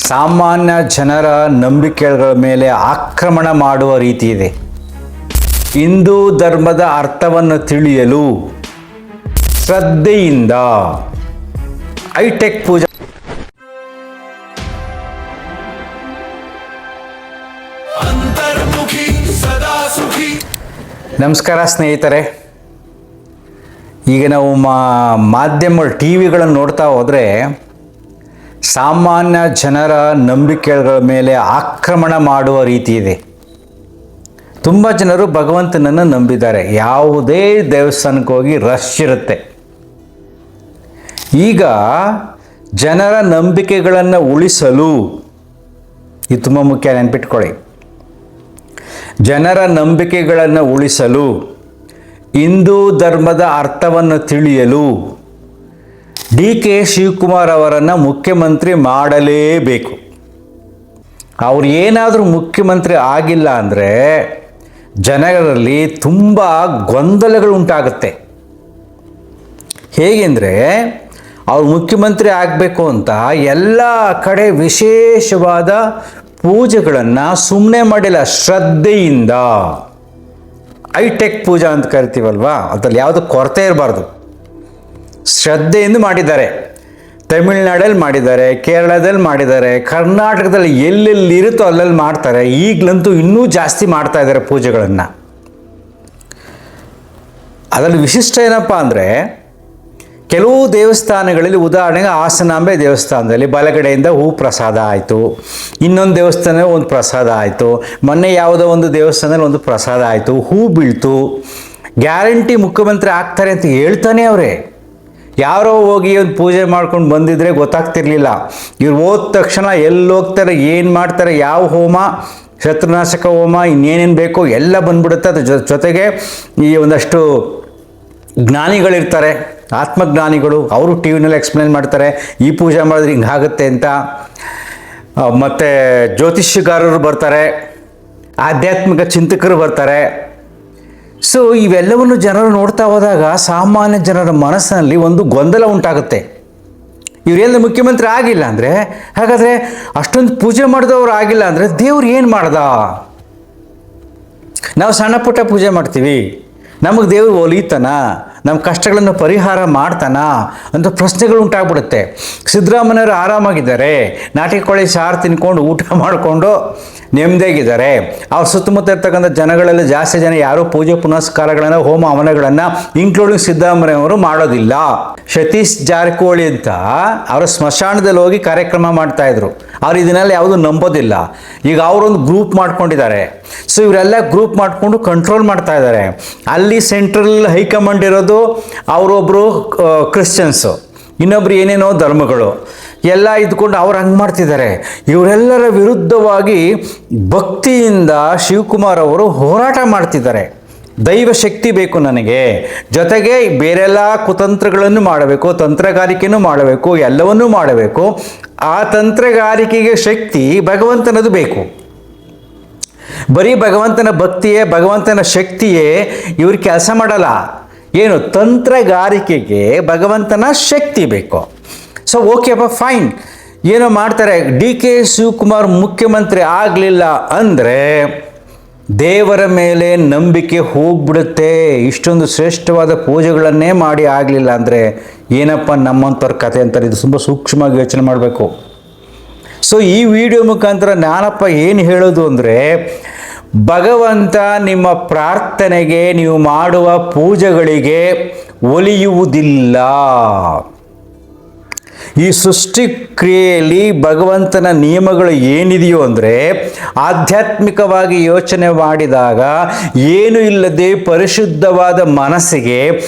ಸಾಮಾನ್ಯ ಜನರ ನಂಬಿಕೆಗಳ ಮೇಲೆ ಆಕ್ರಮಣ ಮಾಡುವ ರೀತಿ ಇದೆ. ಹಿಂದೂ ಧರ್ಮದ ಅರ್ಥವನ್ನು ತಿಳಿಯಲು ಶ್ರದ್ಧೆಯಿಂದ ಹೈಟೆಕ್ ಪೂಜಾ ನಮಸ್ಕಾರ ಸ್ನೇಹಿತರೆ. ಈಗ ನಾವು ಮಾಧ್ಯಮ ಟಿ ವಿಗಳನ್ನು ನೋಡ್ತಾ ಹೋದರೆ ಸಾಮಾನ್ಯ ಜನರ ನಂಬಿಕೆಗಳ ಮೇಲೆ ಆಕ್ರಮಣ ಮಾಡುವ ರೀತಿ ಇದೆ. ತುಂಬ ಜನರು ಭಗವಂತನನ್ನು ನಂಬಿದ್ದಾರೆ. ಯಾವುದೇ ದೇವಸ್ಥಾನಕ್ಕೆ ಹೋಗಿ ರಶ್ ಇರುತ್ತೆ. ಈಗ ಜನರ ನಂಬಿಕೆಗಳನ್ನು ಉಳಿಸಲು ಇದು ತುಂಬ ಮುಖ್ಯ, ನೆನ್ಪಿಟ್ಕೊಳ್ಳಿ. ಜನರ ನಂಬಿಕೆಗಳನ್ನು ಉಳಿಸಲು, ಹಿಂದೂ ಧರ್ಮದ ಅರ್ಥವನ್ನು ತಿಳಿಯಲು ಡಿ.ಕೆ. ಶಿವಕುಮಾರ್ ಅವರನ್ನು ಮುಖ್ಯಮಂತ್ರಿ ಮಾಡಲೇಬೇಕು. ಅವ್ರು ಏನಾದರೂ ಮುಖ್ಯಮಂತ್ರಿ ಆಗಿಲ್ಲ ಅಂದರೆ ಜನರಲ್ಲಿ ತುಂಬ ಗೊಂದಲಗಳು ಉಂಟಾಗುತ್ತೆ. ಹೇಗೆಂದರೆ ಅವ್ರು ಮುಖ್ಯಮಂತ್ರಿ ಆಗಬೇಕು ಅಂತ ಎಲ್ಲ ಕಡೆ ವಿಶೇಷವಾದ ಪೂಜೆಗಳನ್ನು ಸುಮ್ಮನೆ ಮಾಡಿಲ್ಲ, ಶ್ರದ್ಧೆಯಿಂದ ಹೈಟೆಕ್ ಪೂಜಾ ಅಂತ ಕರಿತೀವಲ್ವಾ, ಅದರಲ್ಲಿ ಯಾವುದು ಕೊರತೆ ಇರಬಾರ್ದು, ಶ್ರದ್ಧೆಯಿಂದ ಮಾಡಿದ್ದಾರೆ. ತಮಿಳ್ನಾಡಲ್ಲಿ ಮಾಡಿದ್ದಾರೆ, ಕೇರಳದಲ್ಲಿ ಮಾಡಿದ್ದಾರೆ, ಕರ್ನಾಟಕದಲ್ಲಿ ಎಲ್ಲೆಲ್ಲಿ ಇರುತ್ತೋ ಅಲ್ಲಲ್ಲಿ ಮಾಡ್ತಾರೆ. ಈಗಲಂತೂ ಇನ್ನೂ ಜಾಸ್ತಿ ಮಾಡ್ತಾ ಇದ್ದಾರೆ ಪೂಜೆಗಳನ್ನು. ಅದರಲ್ಲಿ ವಿಶಿಷ್ಟ ಏನಪ್ಪ ಅಂದರೆ, ಕೆಲವು ದೇವಸ್ಥಾನಗಳಲ್ಲಿ, ಉದಾಹರಣೆಗೆ ಹಾಸನಾಂಬೆ ದೇವಸ್ಥಾನದಲ್ಲಿ ಬಲಗಡೆಯಿಂದ ಹೂ ಪ್ರಸಾದ ಆಯಿತು, ಇನ್ನೊಂದು ದೇವಸ್ಥಾನದಲ್ಲಿ ಒಂದು ಪ್ರಸಾದ ಆಯಿತು, ಮೊನ್ನೆ ಯಾವುದೋ ಒಂದು ದೇವಸ್ಥಾನದಲ್ಲಿ ಒಂದು ಪ್ರಸಾದ ಆಯಿತು, ಹೂ ಬೀಳ್ತು. ಗ್ಯಾರಂಟಿ ಮುಖ್ಯಮಂತ್ರಿ ಆಗ್ತಾರೆ ಅಂತ ಹೇಳ್ತಾನೆ ಅವರೇ. ಯಾರೋ ಹೋಗಿ ಒಂದು ಪೂಜೆ ಮಾಡ್ಕೊಂಡು ಬಂದಿದ್ರೆ ಗೊತ್ತಾಗ್ತಿರ್ಲಿಲ್ಲ. ಇವ್ರು ಹೋದ ತಕ್ಷಣ ಎಲ್ಲಿ ಹೋಗ್ತಾರೆ, ಏನು ಮಾಡ್ತಾರೆ, ಯಾವ ಹೋಮ, ಶತ್ರುನಾಶಕ ಹೋಮ, ಇನ್ನೇನೇನು ಬೇಕೋ ಎಲ್ಲ ಬಂದ್ಬಿಡುತ್ತೆ. ಅದ್ರ ಜೊತೆಗೆ ಈ ಒಂದಷ್ಟು ಜ್ಞಾನಿಗಳಿರ್ತಾರೆ, ಆತ್ಮಜ್ಞಾನಿಗಳು, ಅವರು ಟಿ ವಿನಲ್ಲಿ ಎಕ್ಸ್ಪ್ಲೇನ್ ಮಾಡ್ತಾರೆ, ಈ ಪೂಜೆ ಮಾಡಿದ್ರೆ ಹಿಂಗಾಗುತ್ತೆ ಅಂತ. ಮತ್ತು ಜ್ಯೋತಿಷ್ಯಗಾರರು ಬರ್ತಾರೆ, ಆಧ್ಯಾತ್ಮಿಕ ಚಿಂತಕರು ಬರ್ತಾರೆ. ಸೊ ಇವೆಲ್ಲವನ್ನು ಜನರು ನೋಡ್ತಾ ಹೋದಾಗ ಸಾಮಾನ್ಯ ಜನರ ಮನಸ್ಸಿನಲ್ಲಿ ಒಂದು ಗೊಂದಲ ಉಂಟಾಗುತ್ತೆ. ಇವರೆಲ್ಲ ಮುಖ್ಯಮಂತ್ರಿ ಆಗಿಲ್ಲ ಅಂದರೆ, ಹಾಗಾದರೆ ಅಷ್ಟೊಂದು ಪೂಜೆ ಮಾಡಿದವರು ಆಗಿಲ್ಲ ಅಂದರೆ ದೇವ್ರು ಏನು ಮಾಡ್ದ? ನಾವು ಸಣ್ಣ ಪುಟ್ಟ ಪೂಜೆ ಮಾಡ್ತೀವಿ, ನಮಗೆ ದೇವರು ಒಲಿತಾನ, ನಮ್ಮ ಕಷ್ಟಗಳನ್ನು ಪರಿಹಾರ ಮಾಡ್ತಾನ ಅಂತ ಪ್ರಶ್ನೆಗಳು ಉಂಟಾಗ್ಬಿಡುತ್ತೆ. ಸಿದ್ದರಾಮಯ್ಯವರು ಆರಾಮಾಗಿದ್ದಾರೆ, ನಾಟಿ ಕೋಳಿ ಸಾರು ತಿನ್ಕೊಂಡು ಊಟ ಮಾಡಿಕೊಂಡು ನೆಮ್ಮದಿಯಾಗಿದ್ದಾರೆ. ಅವ್ರ ಸುತ್ತಮುತ್ತ ಇರ್ತಕ್ಕಂಥ ಜನಗಳೆಲ್ಲ ಜಾಸ್ತಿ ಜನ ಯಾರೂ ಪೂಜೆ ಪುನಸ್ಕಾರಗಳನ್ನು, ಹೋಮ ಹವನಗಳನ್ನು ಇನ್ಕ್ಲೂಡಿಂಗ್ ಸಿದ್ದರಾಮಯ್ಯವರು ಮಾಡೋದಿಲ್ಲ. ಸತೀಶ್ ಜಾರಕಿಹೊಳಿ ಅಂತ ಅವರ ಸ್ಮಶಾನದಲ್ಲಿ ಹೋಗಿ ಕಾರ್ಯಕ್ರಮ ಮಾಡ್ತಾಯಿದ್ರು. ಅವ್ರು ಇದನ್ನೆಲ್ಲ ಯಾವುದೂ ನಂಬೋದಿಲ್ಲ. ಈಗ ಅವರೊಂದು ಗ್ರೂಪ್ ಮಾಡ್ಕೊಂಡಿದ್ದಾರೆ. ಸೊ ಇವರೆಲ್ಲ ಗ್ರೂಪ್ ಮಾಡಿಕೊಂಡು ಕಂಟ್ರೋಲ್ ಮಾಡ್ತಾ ಇದ್ದಾರೆ. ಅಲ್ಲಿ ಸೆಂಟ್ರಲ್ ಹೈಕಮಾಂಡ್ ಇರೋದು ಅವರೊಬ್ಬರು ಕ್ರಿಶ್ಚಿಯನ್ಸು, ಇನ್ನೊಬ್ರು ಏನೇನೋ ಧರ್ಮಗಳು ಎಲ್ಲ ಇದ್ಕೊಂಡು ಅವ್ರು ಹಂಗೆ ಮಾಡ್ತಿದ್ದಾರೆ. ಇವರೆಲ್ಲರ ವಿರುದ್ಧವಾಗಿ ಭಕ್ತಿಯಿಂದ ಶಿವಕುಮಾರ್ ಅವರು ಹೋರಾಟ ಮಾಡ್ತಿದ್ದಾರೆ. ದೈವ ಶಕ್ತಿ ಬೇಕು ನನಗೆ, ಜೊತೆಗೆ ಬೇರೆಲ್ಲ ಕುತಂತ್ರಗಳನ್ನು ಮಾಡಬೇಕು, ತಂತ್ರಗಾರಿಕೆಯನ್ನು ಮಾಡಬೇಕು, ಎಲ್ಲವನ್ನೂ ಮಾಡಬೇಕು. ಆ ತಂತ್ರಗಾರಿಕೆಗೆ ಶಕ್ತಿ ಭಗವಂತನದು ಬೇಕು. ಬರೀ ಭಗವಂತನ ಭಕ್ತಿಯೇ, ಭಗವಂತನ ಶಕ್ತಿಯೇ ಇವ್ರು ಕೆಲಸ ಮಾಡಲ್ಲ. ಏನು, ತಂತ್ರಗಾರಿಕೆಗೆ ಭಗವಂತನ ಶಕ್ತಿ ಬೇಕು. ಸೊ ಓಕೆಪ್ಪ, ಫೈನ್, ಏನೋ ಮಾಡ್ತಾರೆ. ಡಿ.ಕೆ. ಶಿವಕುಮಾರ್ ಮುಖ್ಯಮಂತ್ರಿ ಆಗಲಿಲ್ಲ ಅಂದರೆ ದೇವರ ಮೇಲೆ ನಂಬಿಕೆ ಹೋಗ್ಬಿಡುತ್ತೆ. ಇಷ್ಟೊಂದು ಶ್ರೇಷ್ಠವಾದ ಪೂಜೆಗಳನ್ನೇ ಮಾಡಿ ಆಗಲಿಲ್ಲ ಅಂದರೆ ಏನಪ್ಪ ನಮ್ಮಂಥವ್ರ ಕತೆ ಅಂತಾರೆ. ಇದು ತುಂಬ ಸೂಕ್ಷ್ಮವಾಗಿ ಯೋಚನೆ ಮಾಡಬೇಕು. ಸೊ ಈ ವಿಡಿಯೋ ಮುಖಾಂತರ ನಾನಪ್ಪ ಏನು ಹೇಳೋದು ಅಂದರೆ, ಭಗವಂತ ನಿಮ್ಮ ಪ್ರಾರ್ಥನೆಗೆ, ನೀವು ಮಾಡುವ ಪೂಜೆಗಳಿಗೆ ಒಲಿಯುವುದಿಲ್ಲ. ಈ ಸೃಷ್ಟಿ ಕ್ರಿಯೆಯಲ್ಲಿ ಭಗವಂತನ ನಿಯಮಗಳು ಏನಿದೆಯೋ ಅಂದರೆ, ಆಧ್ಯಾತ್ಮಿಕವಾಗಿ ಯೋಚನೆ ಮಾಡಿದಾಗ ಏನು ಇಲ್ಲದೆ ಪರಿಶುದ್ಧವಾದ ಮನಸ್ಸಿಗೆ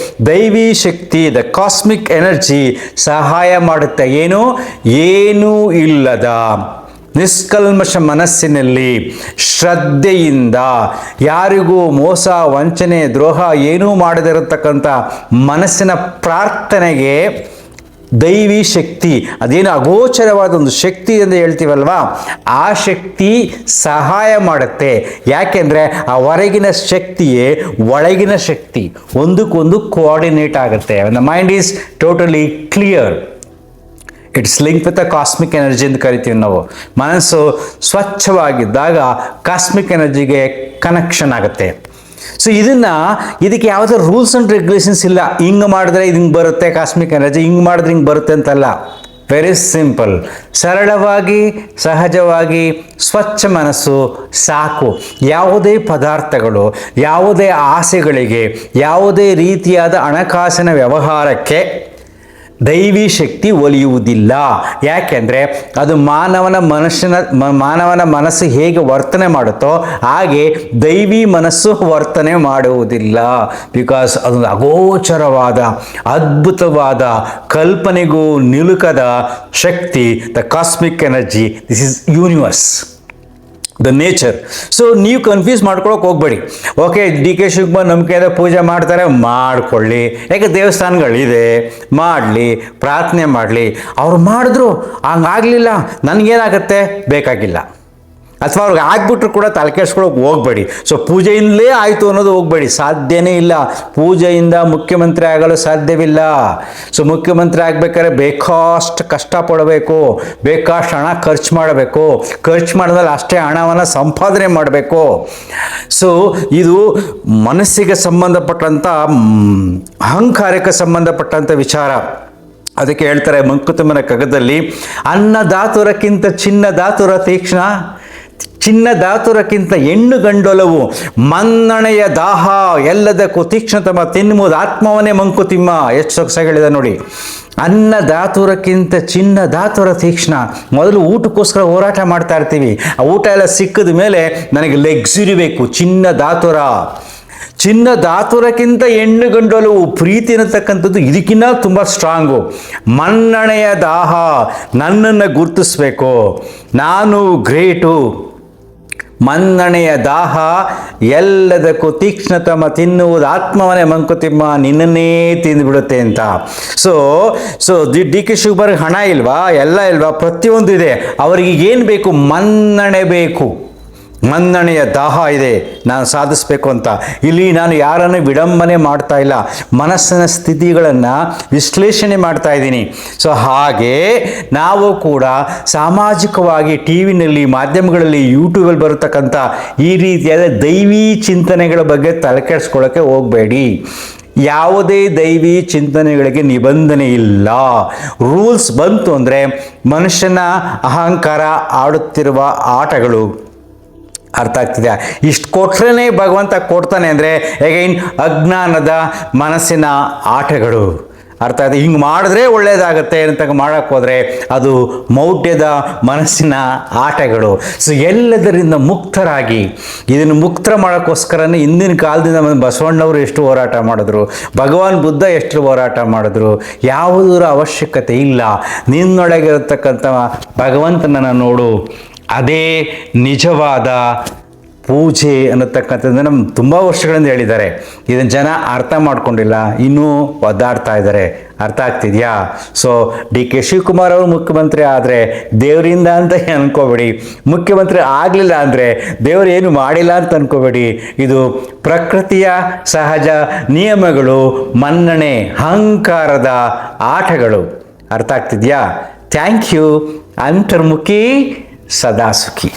ದೈವಿ ಶಕ್ತಿ, ದ ಕಾಸ್ಮಿಕ್ ಎನರ್ಜಿ ಸಹಾಯ ಮಾಡುತ್ತೆ. ಏನೂ ಇಲ್ಲದ ನಿಷ್ಕಲ್ಮಶ ಮನಸ್ಸಿನಲ್ಲಿ ಶ್ರದ್ಧೆಯಿಂದ, ಯಾರಿಗೂ ಮೋಸ, ವಂಚನೆ, ದ್ರೋಹ ಏನೂ ಮಾಡದಿರತಕ್ಕಂಥ ಮನಸ್ಸಿನ ಪ್ರಾರ್ಥನೆಗೆ ದೈವಿ ಶಕ್ತಿ, ಅದೇನು ಅಗೋಚರವಾದ ಒಂದು ಶಕ್ತಿ ಎಂದು ಹೇಳ್ತೀವಲ್ವಾ, ಆ ಶಕ್ತಿ ಸಹಾಯ ಮಾಡುತ್ತೆ. ಯಾಕೆಂದರೆ ಆ ಹೊರಗಿನ ಶಕ್ತಿಯೇ ಒಳಗಿನ ಶಕ್ತಿ, ಒಂದಕ್ಕೊಂದು ಕೋಆರ್ಡಿನೇಟ್ ಆಗುತ್ತೆ. The mind is totally clear. It's link with a cosmic energy ಅಂತ ಕರಿತೀವಿ ನಾವು. ಮನಸ್ಸು ಸ್ವಚ್ಛವಾಗಿದ್ದಾಗ ಕಾಸ್ಮಿಕ್ ಎನರ್ಜಿಗೆ ಕನೆಕ್ಷನ್ ಆಗುತ್ತೆ. ಸೊ ಇದಕ್ಕೆ ಯಾವುದೇ ರೂಲ್ಸ್ ಆ್ಯಂಡ್ ರೆಗ್ಯುಲೇಷನ್ಸ್ ಇಲ್ಲ. ಹಿಂಗೆ ಮಾಡಿದ್ರೆ ಇದು ಹಿಂಗೆ ಬರುತ್ತೆ ಕಾಸ್ಮಿಕ್ ಎನರ್ಜಿ, ಹಿಂಗೆ ಮಾಡಿದ್ರೆ ಹಿಂಗೆ ಬರುತ್ತೆ ಅಂತಲ್ಲ. ವೆರಿ ಸಿಂಪಲ್, ಸರಳವಾಗಿ ಸಹಜವಾಗಿ ಸ್ವಚ್ಛ ಮನಸ್ಸು ಸಾಕು. ಯಾವುದೇ ಪದಾರ್ಥಗಳು, ಯಾವುದೇ ಆಸೆಗಳಿಗೆ, ಯಾವುದೇ ರೀತಿಯಾದ ಹಣಕಾಸಿನ ವ್ಯವಹಾರಕ್ಕೆ ದೈವಿ ಶಕ್ತಿ ಒಲಿಯುವುದಿಲ್ಲ. ಯಾಕೆಂದರೆ ಅದು ಮಾನವನ ಮನಸ್ಸು ಹೇಗೆ ವರ್ತನೆ ಮಾಡುತ್ತೋ ಹಾಗೆ ದೈವಿ ಮನಸ್ಸು ವರ್ತನೆ ಮಾಡುವುದಿಲ್ಲ. ಬಿಕಾಸ್ ಅದೊಂದು ಅಗೋಚರವಾದ ಅದ್ಭುತವಾದ ಕಲ್ಪನೆಗೂ ನಿಲುಕದ ಶಕ್ತಿ, the cosmic energy. This is universe, the nature. So ನೀವು ಕನ್ಫ್ಯೂಸ್ ಮಾಡ್ಕೊಳಕ್ಕೆ ಹೋಗ್ಬೇಡಿ. ಓಕೆ, ಡಿ ಕೆ ಶಿವಕುಮಾರ್ ನಂಬಿಕೆಯಿಂದ ಪೂಜೆ ಮಾಡ್ತಾರೆ, ಮಾಡಿಕೊಳ್ಳಿ. ಯಾಕೆ ದೇವಸ್ಥಾನಗಳಿದೆ, ಮಾಡಲಿ, ಪ್ರಾರ್ಥನೆ ಮಾಡಲಿ. ಅವ್ರು ಮಾಡಿದ್ರು ಹಂಗಾಗಲಿಲ್ಲ, ನನಗೇನಾಗತ್ತೆ, ಬೇಕಾಗಿಲ್ಲ. ಅಥವಾ ಅವ್ರಿಗೆ ಆಗ್ಬಿಟ್ರು ಕೂಡ ತಲೆ ಕೆಡಿಸ್ಕೊಳಕ್ಕೆ ಹೋಗಬೇಡಿ. ಸೊ ಪೂಜೆಯಿಂದಲೇ ಆಯಿತು ಅನ್ನೋದು ಹೋಗಬೇಡಿ, ಸಾಧ್ಯನೇ ಇಲ್ಲ. ಪೂಜೆಯಿಂದ ಮುಖ್ಯಮಂತ್ರಿ ಆಗಲು ಸಾಧ್ಯವಿಲ್ಲ. ಸೊ ಮುಖ್ಯಮಂತ್ರಿ ಆಗಬೇಕಾದ್ರೆ ಬೇಕಷ್ಟು ಕಷ್ಟಪಡಬೇಕು, ಬೇಕಷ್ಟು ಹಣ ಖರ್ಚು ಮಾಡಬೇಕು. ಖರ್ಚು ಮಾಡಿದ್ರೆ ಅಷ್ಟೇ ಹಣವನ್ನು ಸಂಪಾದನೆ ಮಾಡಬೇಕು. ಸೊ ಇದು ಮನಸ್ಸಿಗೆ ಸಂಬಂಧಪಟ್ಟಂಥ, ಅಹಂಕಾರಕ್ಕೆ ಸಂಬಂಧಪಟ್ಟಂಥ ವಿಚಾರ. ಅದಕ್ಕೆ ಹೇಳ್ತಾರೆ ಮಂಕುತಿಮ್ಮನ ಕಗ್ಗದಲ್ಲಿ, ಅನ್ನದಾತುರಕ್ಕಿಂತ ಚಿನ್ನದಾತುರ ತೀಕ್ಷ್ಣ, ಚಿನ್ನದಾತುರಕ್ಕಿಂತ ಹೆಣ್ಣು ಗಂಡೊಲವು, ಮನ್ನಣೆಯ ದಾಹ ಎಲ್ಲದಕ್ಕೂ ತೀಕ್ಷ್ಣತಮ ತಿನ್ನುವುದು ಆತ್ಮವನ್ನೇ ಮಂಕುತಿಮ್ಮ. ಎಷ್ಟು ಸೊಗಸಾಗಿಳಿದ ನೋಡಿ. ಅನ್ನದಾತುರಕ್ಕಿಂತ ಚಿನ್ನದಾತುರ ತೀಕ್ಷ್ಣ. ಮೊದಲು ಊಟಕ್ಕೋಸ್ಕರ ಹೋರಾಟ ಮಾಡ್ತಾ ಇರ್ತೀವಿ. ಆ ಊಟ ಎಲ್ಲ ಸಿಕ್ಕಿದ ಮೇಲೆ ನನಗೆ ಲಕ್ಸುರಿ ಬೇಕು, ಚಿನ್ನದಾತುರ. ಚಿನ್ನದಾತುರಕ್ಕಿಂತ ಹೆಣ್ಣು ಗಂಡೊಲವು, ಪ್ರೀತಿ ಅನ್ನತಕ್ಕಂಥದ್ದು ಇದಕ್ಕಿಂತ ತುಂಬ ಸ್ಟ್ರಾಂಗು. ಮನ್ನಣೆಯ ದಾಹ, ನನ್ನನ್ನು ಗುರುತಿಸ್ಬೇಕು, ನಾನು ಗ್ರೇಟು. ಮನ್ನಣೆಯ ದಾಹ ಎಲ್ಲದಕ್ಕೂ ತೀಕ್ಷ್ಣತಮ ತಿನ್ನುವುದು ಆತ್ಮವನೇ ಮಂಕುತಿಮ್ಮ, ನಿನ್ನನ್ನೇ ತಿಂದುಬಿಡುತ್ತೆ ಅಂತ. ಸೊ ಡಿ ಕೆ ಶಿವಕುಮಾರ್ಗೆ ಹಣ ಇಲ್ವಾ, ಎಲ್ಲ ಇಲ್ವಾ, ಪ್ರತಿಯೊಂದು ಇದೆ. ಅವರಿಗೆ ಏನು ಬೇಕು, ಮನ್ನಣೆ ಬೇಕು. ಮನ್ನಣೆಯ ದಾಹ ಇದೆ, ನಾನು ಸಾಧಿಸಬೇಕು ಅಂತ. ಇಲ್ಲಿ ನಾನು ಯಾರನ್ನು ವಿಡಂಬನೆ ಮಾಡ್ತಾ ಇಲ್ಲ, ಮನಸ್ಸಿನ ಸ್ಥಿತಿಗಳನ್ನು ವಿಶ್ಲೇಷಣೆ ಮಾಡ್ತಾ ಇದ್ದೀನಿ. ಸೊ ಹಾಗೆ ನಾವು ಕೂಡ ಸಾಮಾಜಿಕವಾಗಿ ಟಿ ವಿನಲ್ಲಿ, ಮಾಧ್ಯಮಗಳಲ್ಲಿ, ಯೂಟ್ಯೂಬಲ್ಲಿ ಬರತಕ್ಕಂಥ ಈ ರೀತಿಯಾದ ದೈವಿ ಚಿಂತನೆಗಳ ಬಗ್ಗೆ ತಲೆ ಕೆಡಿಸ್ಕೊಳ್ಳೋಕ್ಕೆ ಹೋಗಬೇಡಿ. ಯಾವುದೇ ದೈವಿ ಚಿಂತನೆಗಳಿಗೆ ನಿಬಂಧನೆ ಇಲ್ಲ. ರೂಲ್ಸ್ ಬಂತು ಅಂದರೆ ಮನುಷ್ಯನ ಅಹಂಕಾರ ಆಡುತ್ತಿರುವ ಆಟಗಳು. ಅರ್ಥ ಆಗ್ತಿದೆಯಾ? ಇಷ್ಟು ಕೊಟ್ರೇ ಭಗವಂತ ಕೊಡ್ತಾನೆ ಅಂದರೆ ಅಗೈನ್ ಅಜ್ಞಾನದ ಮನಸ್ಸಿನ ಆಟಗಳು. ಅರ್ಥ ಆಯ್ತು? ಹಿಂಗೆ ಮಾಡಿದ್ರೆ ಒಳ್ಳೆಯದಾಗತ್ತೆ ಅಂತ ಮಾಡೋಕ್ಕೆ ಹೋದರೆ ಅದು ಮೌಢ್ಯದ ಮನಸ್ಸಿನ ಆಟಗಳು. ಸೊ ಎಲ್ಲದರಿಂದ ಮುಕ್ತರಾಗಿ, ಇದನ್ನು ಮುಕ್ತ ಮಾಡೋಕ್ಕೋಸ್ಕರನೇ ಹಿಂದಿನ ಕಾಲದಿಂದ ಬಸವಣ್ಣವರು ಎಷ್ಟು ಹೋರಾಟ ಮಾಡಿದ್ರು, ಭಗವಾನ್ ಬುದ್ಧ ಎಷ್ಟು ಹೋರಾಟ ಮಾಡಿದ್ರು. ಯಾವುದರ ಅವಶ್ಯಕತೆ ಇಲ್ಲ. ನಿನ್ನೊಳಗಿರತಕ್ಕಂಥ ಭಗವಂತನನ್ನು ನೋಡು, ಅದೇ ನಿಜವಾದ ಪೂಜೆ ಅನ್ನತಕ್ಕಂಥದ್ದು ನಮ್ಮ ತುಂಬ ವರ್ಷಗಳಿಂದ ಹೇಳಿದ್ದಾರೆ. ಇದನ್ನು ಜನ ಅರ್ಥ ಮಾಡ್ಕೊಂಡಿಲ್ಲ, ಇನ್ನೂ ಒದ್ದಾಡ್ತಾ ಇದ್ದಾರೆ. ಅರ್ಥ ಆಗ್ತಿದೆಯಾ? ಸೊ ಡಿ ಕೆ ಶಿವಕುಮಾರ್ ಅವರು ಮುಖ್ಯಮಂತ್ರಿ ಆದರೆ ದೇವರಿಂದ ಅಂತ ಅನ್ಕೋಬೇಡಿ. ಮುಖ್ಯಮಂತ್ರಿ ಆಗಲಿಲ್ಲ ಅಂದರೆ ದೇವರು ಏನು ಮಾಡಿಲ್ಲ ಅಂತ ಅನ್ಕೋಬೇಡಿ. ಇದು ಪ್ರಕೃತಿಯ ಸಹಜ ನಿಯಮಗಳು, ಮನ್ನಣೆ, ಅಹಂಕಾರದ ಆಟಗಳು. ಅರ್ಥ ಆಗ್ತಿದೆಯಾ? Thank you. ಅಂತರ್ಮುಖಿ ಸದಾ ಸುಖಿ.